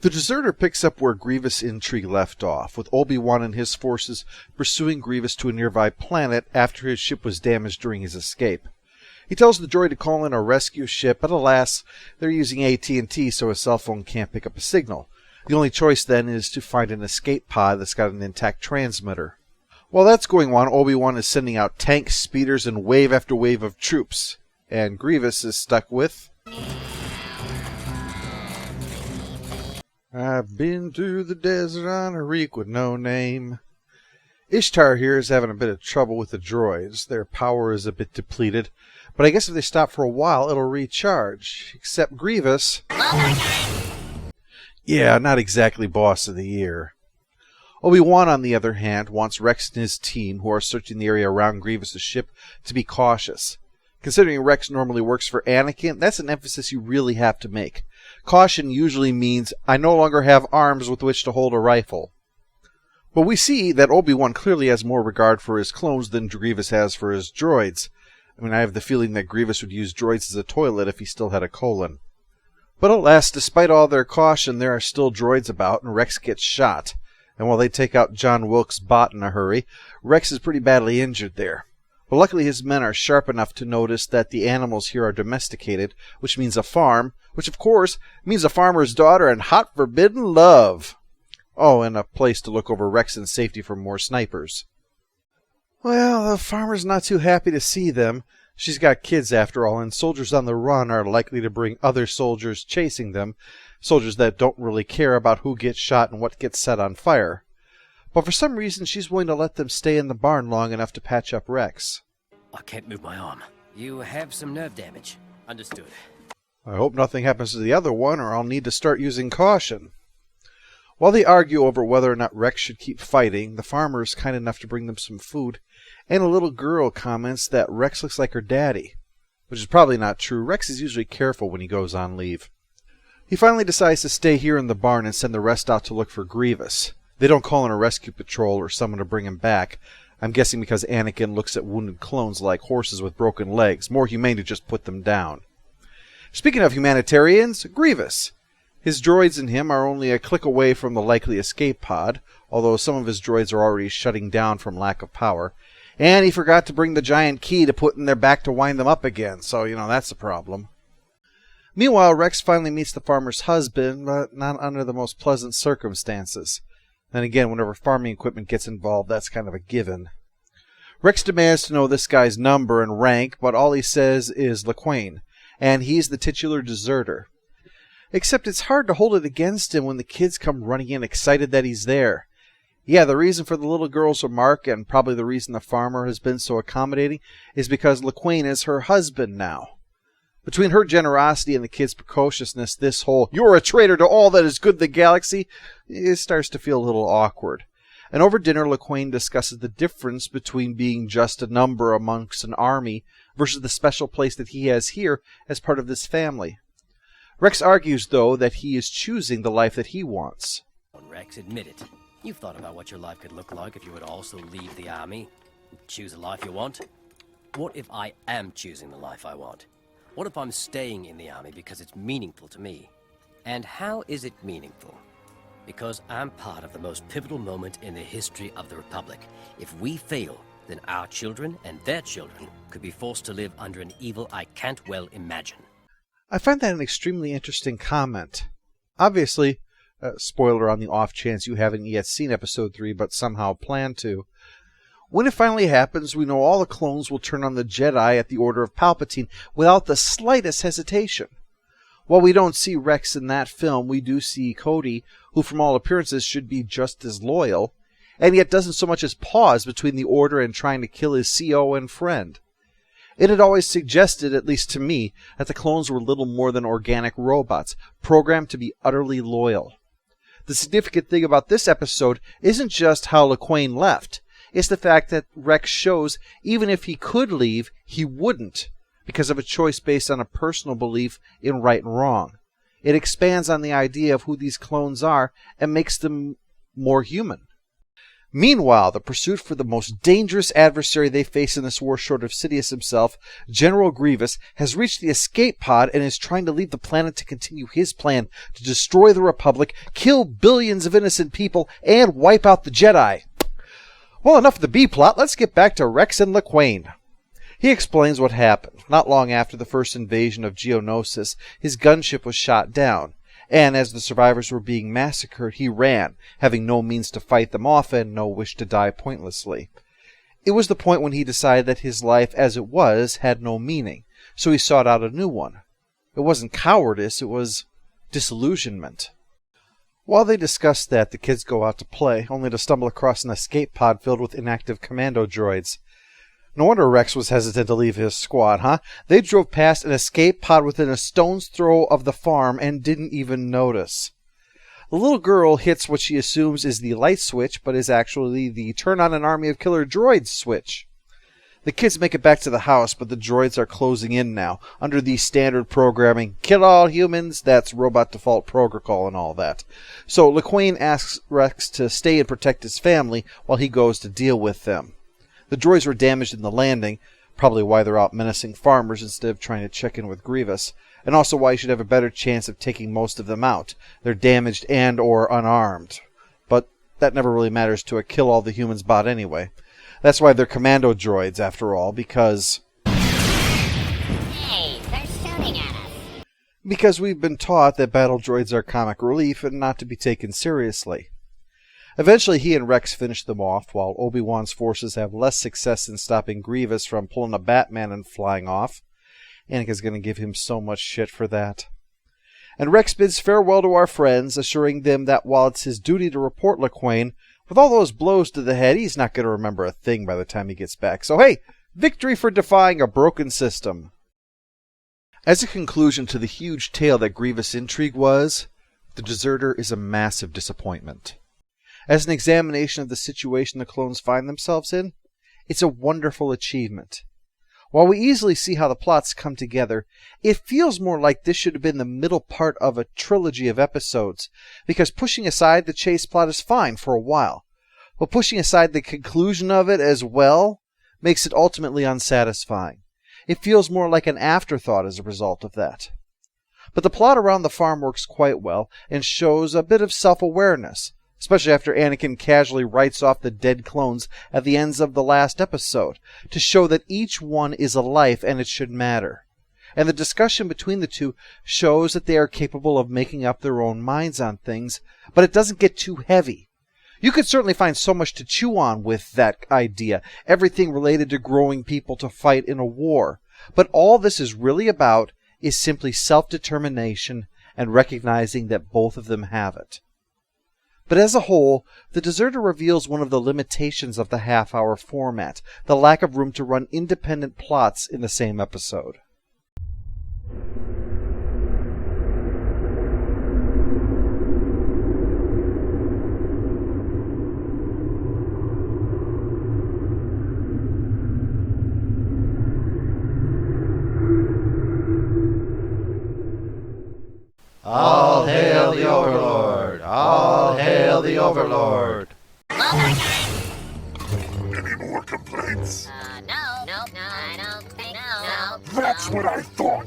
The deserter picks up where Grievous' intrigue left off, with Obi-Wan and his forces pursuing Grievous to a nearby planet after his ship was damaged during his escape. He tells the droid to call in a rescue ship, but alas, they're using AT&T, so his cell phone can't pick up a signal. The only choice then is to find an escape pod that's got an intact transmitter. While that's going on, Obi-Wan is sending out tanks, speeders, and wave after wave of troops, and Grievous is stuck with... I've been through the desert on a reek with no name. Ishtar here is having a bit of trouble with the droids. Their power is a bit depleted, but I guess if they stop for a while, it'll recharge. Except Grievous... Yeah, not exactly boss of the year. Obi-Wan, on the other hand, wants Rex and his team, who are searching the area around Grievous' ship, to be cautious. Considering Rex normally works for Anakin, that's an emphasis you really have to make. Caution usually means, I no longer have arms with which to hold a rifle. But we see that Obi-Wan clearly has more regard for his clones than Grievous has for his droids. I have the feeling that Grievous would use droids as a toilet if he still had a colon. But alas, despite all their caution, there are still droids about, and Rex gets shot. And while they take out John Wilkes' bot in a hurry, Rex is pretty badly injured there. But luckily his men are sharp enough to notice that the animals here are domesticated, which means a farm, which of course means a farmer's daughter and hot forbidden love. Oh, and a place to look over Rex in safety from more snipers. Well, the farmer's not too happy to see them. She's got kids after all, and soldiers on the run are likely to bring other soldiers chasing them, soldiers that don't really care about who gets shot and what gets set on fire. But for some reason, she's willing to let them stay in the barn long enough to patch up Rex. I can't move my arm. You have some nerve damage. Understood. I hope nothing happens to the other one, or I'll need to start using caution. While they argue over whether or not Rex should keep fighting, the farmer is kind enough to bring them some food, and a little girl comments that Rex looks like her daddy. Which is probably not true. Rex is usually careful when he goes on leave. He finally decides to stay here in the barn and send the rest out to look for Grievous. They don't call in a rescue patrol or someone to bring him back. I'm guessing because Anakin looks at wounded clones like horses with broken legs. More humane to just put them down. Speaking of humanitarians, Grievous. His droids and him are only a click away from the likely escape pod, although some of his droids are already shutting down from lack of power. And he forgot to bring the giant key to put in their back to wind them up again, so, that's a problem. Meanwhile, Rex finally meets the farmer's husband, but not under the most pleasant circumstances. Then again, whenever farming equipment gets involved, that's kind of a given. Rex demands to know this guy's number and rank, but all he says is Laquain, and he's the titular deserter. Except it's hard to hold it against him when the kids come running in excited that he's there. Yeah, the reason for the little girl's remark, and probably the reason the farmer has been so accommodating, is because Laquain is her husband now. Between her generosity and the kid's precociousness, this whole, "you're a traitor to all that is good in the galaxy," it starts to feel a little awkward. And over dinner, Laquain discusses the difference between being just a number amongst an army versus the special place that he has here as part of this family. Rex argues, though, that he is choosing the life that he wants. Rex, admit it. You've thought about what your life could look like if you would also leave the army. Choose a life you want. What if I am choosing the life I want? What if I'm staying in the army because it's meaningful to me? And how is it meaningful? Because I'm part of the most pivotal moment in the history of the Republic. If we fail, then our children and their children could be forced to live under an evil I can't well imagine. I find that an extremely interesting comment. Obviously, spoiler on the off chance you haven't yet seen Episode 3 but somehow plan to. When it finally happens, we know all the clones will turn on the Jedi at the order of Palpatine without the slightest hesitation. While we don't see Rex in that film, we do see Cody, who from all appearances should be just as loyal, and yet doesn't so much as pause between the order and trying to kill his CO and friend. It had always suggested, at least to me, that the clones were little more than organic robots, programmed to be utterly loyal. The significant thing about this episode isn't just how Laquain left. It's the fact that Rex shows even if he could leave, he wouldn't, because of a choice based on a personal belief in right and wrong. It expands on the idea of who these clones are and makes them more human. Meanwhile, the pursuit for the most dangerous adversary they face in this war, short of Sidious himself, General Grievous, has reached the escape pod and is trying to leave the planet to continue his plan to destroy the Republic, kill billions of innocent people, and wipe out the Jedi. Well, enough of the B-plot. Let's get back to Rex and Lquain. He explains what happened. Not long after the first invasion of Geonosis, his gunship was shot down. And as the survivors were being massacred, he ran, having no means to fight them off and no wish to die pointlessly. It was the point when he decided that his life as it was had no meaning, so he sought out a new one. It wasn't cowardice, it was disillusionment. While they discuss that, the kids go out to play, only to stumble across an escape pod filled with inactive commando droids. No wonder Rex was hesitant to leave his squad, huh? They drove past an escape pod within a stone's throw of the farm and didn't even notice. The little girl hits what she assumes is the light switch, but is actually the turn on an army of killer droids switch. The kids make it back to the house, but the droids are closing in now, under the standard programming, kill all humans, that's robot default protocol and all that. So Lquain asks Rex to stay and protect his family while he goes to deal with them. The droids were damaged in the landing, probably why they're out menacing farmers instead of trying to check in with Grievous, and also why you should have a better chance of taking most of them out. They're damaged and or unarmed. But that never really matters to a kill-all-the-humans bot anyway. That's why they're commando droids, after all, because... Hey, they're shooting at us! Because we've been taught that battle droids are comic relief and not to be taken seriously. Eventually, he and Rex finish them off, while Obi-Wan's forces have less success in stopping Grievous from pulling a Batman and flying off. Anakin's going to give him so much shit for that. And Rex bids farewell to our friends, assuring them that while it's his duty to report Lquain, with all those blows to the head, he's not going to remember a thing by the time he gets back. So hey, victory for defying a broken system. As a conclusion to the huge tale that Grievous' intrigue was, the deserter is a massive disappointment. As an examination of the situation the clones find themselves in, it's a wonderful achievement. While we easily see how the plots come together, it feels more like this should have been the middle part of a trilogy of episodes, because pushing aside the chase plot is fine for a while, but pushing aside the conclusion of it as well makes it ultimately unsatisfying. It feels more like an afterthought as a result of that. But the plot around the farm works quite well and shows a bit of self-awareness, especially after Anakin casually writes off the dead clones at the ends of the last episode, to show that each one is a life and it should matter. And the discussion between the two shows that they are capable of making up their own minds on things, but it doesn't get too heavy. You could certainly find so much to chew on with that idea, everything related to growing people to fight in a war. But all this is really about is simply self-determination and recognizing that both of them have it. But as a whole, The Deserter reveals one of the limitations of the half-hour format, the lack of room to run independent plots in the same episode. All hail the Overlord! All hail the Overlord! Any more complaints? No, I don't think so. That's what I thought.